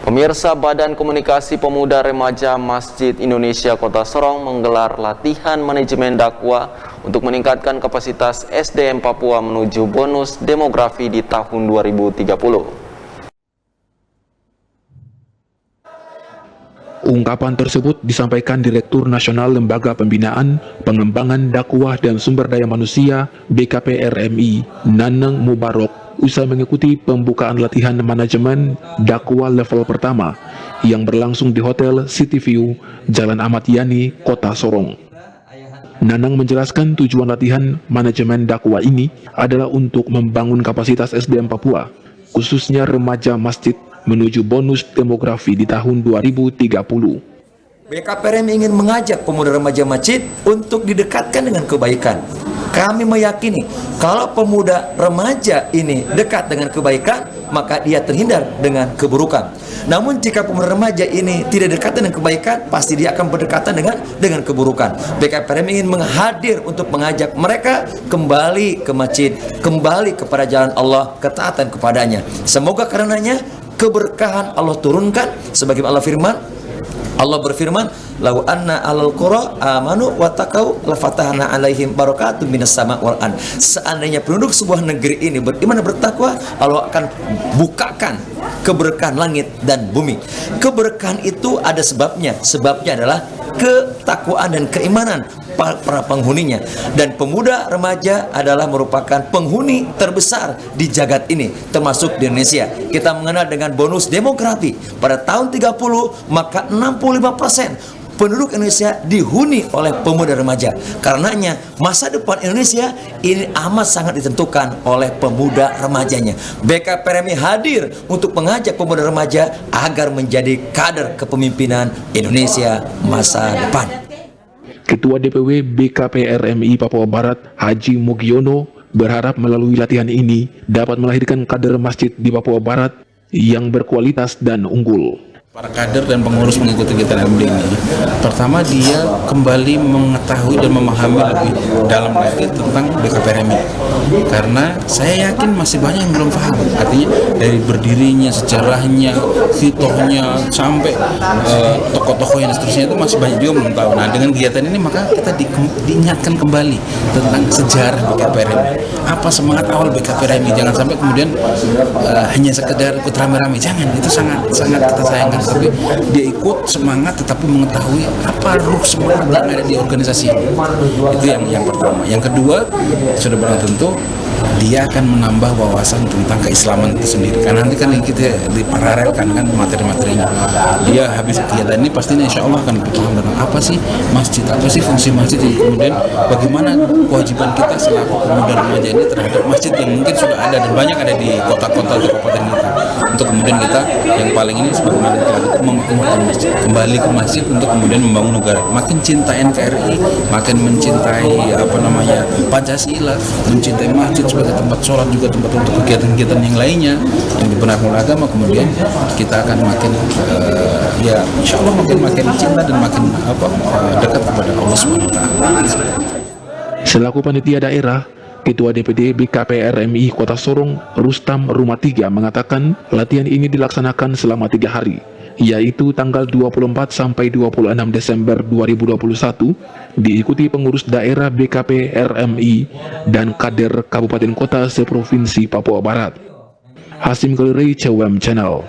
Pemirsa, Badan Komunikasi Pemuda Remaja Masjid Indonesia Kota Sorong menggelar latihan manajemen dakwah untuk meningkatkan kapasitas SDM Papua menuju bonus demografi di tahun 2030. Ungkapan tersebut disampaikan Direktur Nasional Lembaga Pembinaan, Pengembangan Dakwah dan Sumber Daya Manusia BKPRMI, Nanang Mubarok, usai mengikuti pembukaan latihan manajemen dakwah level pertama yang berlangsung di Hotel City View, Jalan Ahmad Yani, Kota Sorong. Nanang menjelaskan tujuan latihan manajemen dakwah ini adalah untuk membangun kapasitas SDM Papua, khususnya remaja masjid, menuju bonus demografi di tahun 2030. BKPRM ingin mengajak pemuda remaja masjid untuk didekatkan dengan kebaikan. Kami meyakini kalau pemuda remaja ini dekat dengan kebaikan, maka dia terhindar dengan keburukan. Namun jika pemuda remaja ini tidak dekat dengan kebaikan, pasti dia akan berdekatan dengan keburukan. BKPRM ingin menghadir untuk mengajak mereka kembali ke masjid, kembali kepada jalan Allah, ketaatan kepadanya. Semoga karenanya keberkahan Allah turunkan, sebagaimana Allah berfirman, "Lau anna alal qura amanu wattaqau lafatahna alaihim barakatun minas sama wal an." Seandainya penduduk sebuah negeri ini beriman dan bertakwa, Allah akan bukakan keberkahan langit dan bumi. Keberkahan itu ada sebabnya. Sebabnya adalah ketakwaan dan keimanan para penghuninya, dan pemuda remaja adalah merupakan penghuni terbesar di jagat ini, termasuk di Indonesia. Kita mengenal dengan bonus demografi pada tahun 30, maka 65% penduduk Indonesia dihuni oleh pemuda remaja. Karenanya masa depan Indonesia ini amat sangat ditentukan oleh pemuda remajanya. BKPRMI hadir untuk mengajak pemuda remaja agar menjadi kader kepemimpinan Indonesia masa depan. Ketua DPW BKPRMI Papua Barat, Haji Mugiono, berharap melalui latihan ini dapat melahirkan kader masjid di Papua Barat yang berkualitas dan unggul. Para kader dan pengurus mengikuti kegiatan LMD ini, pertama dia kembali mengetahui dan memahami lebih dalam lagi tentang BKPRMI, karena saya yakin masih banyak yang belum paham. Artinya dari berdirinya, sejarahnya, fitohnya, sampai tokoh-tokoh dan seterusnya itu masih banyak juga belum tahu. Nah, dengan kegiatan ini maka kita diingatkan kembali tentang sejarah BKPRMI, apa semangat awal BKPRMI. Jangan sampai kemudian hanya sekedar ikut rame-rame, jangan, itu sangat kita sayangkan. Tapi dia ikut semangat tetapi mengetahui apa ruh semangat yang ada di organisasi ini. Itu yang pertama. Yang kedua, sudah barang tentu dia akan menambah wawasan tentang keislaman itu sendiri. Karena nanti kan kita diparalelkan kan materi-materinya. Dia habis kegiatan ini pastinya insya Allah akan paham tentang apa sih masjid, apa sih fungsi masjid, dan kemudian bagaimana kewajiban kita selaku pemuda remaja ini terhadap masjid yang mungkin sudah ada dan banyak ada di kota-kota di kabupaten kita. Untuk kemudian kita yang paling ini sebagaimana telah kita memakmurkan masjid, kembali ke masjid untuk kemudian membangun negara. Makin cinta NKRI, makin mencintai Pancasila, mencintai masjid sebagai tempat sholat, juga tempat untuk kegiatan-kegiatan yang lainnya yang dibenarkan oleh agama. Kemudian kita akan makin insya Allah makin cinta dan makin dekat kepada Allah SWT. Selaku panitia daerah, Ketua DPD BKPRMI Kota Sorong, Rustam Rumatiga, mengatakan latihan ini dilaksanakan selama 3 hari, yaitu tanggal 24 sampai 26 Desember 2021, diikuti pengurus daerah BKPRMI dan kader kabupaten kota seprovinsi Papua Barat. Hasim Khaliri, CWM Channel.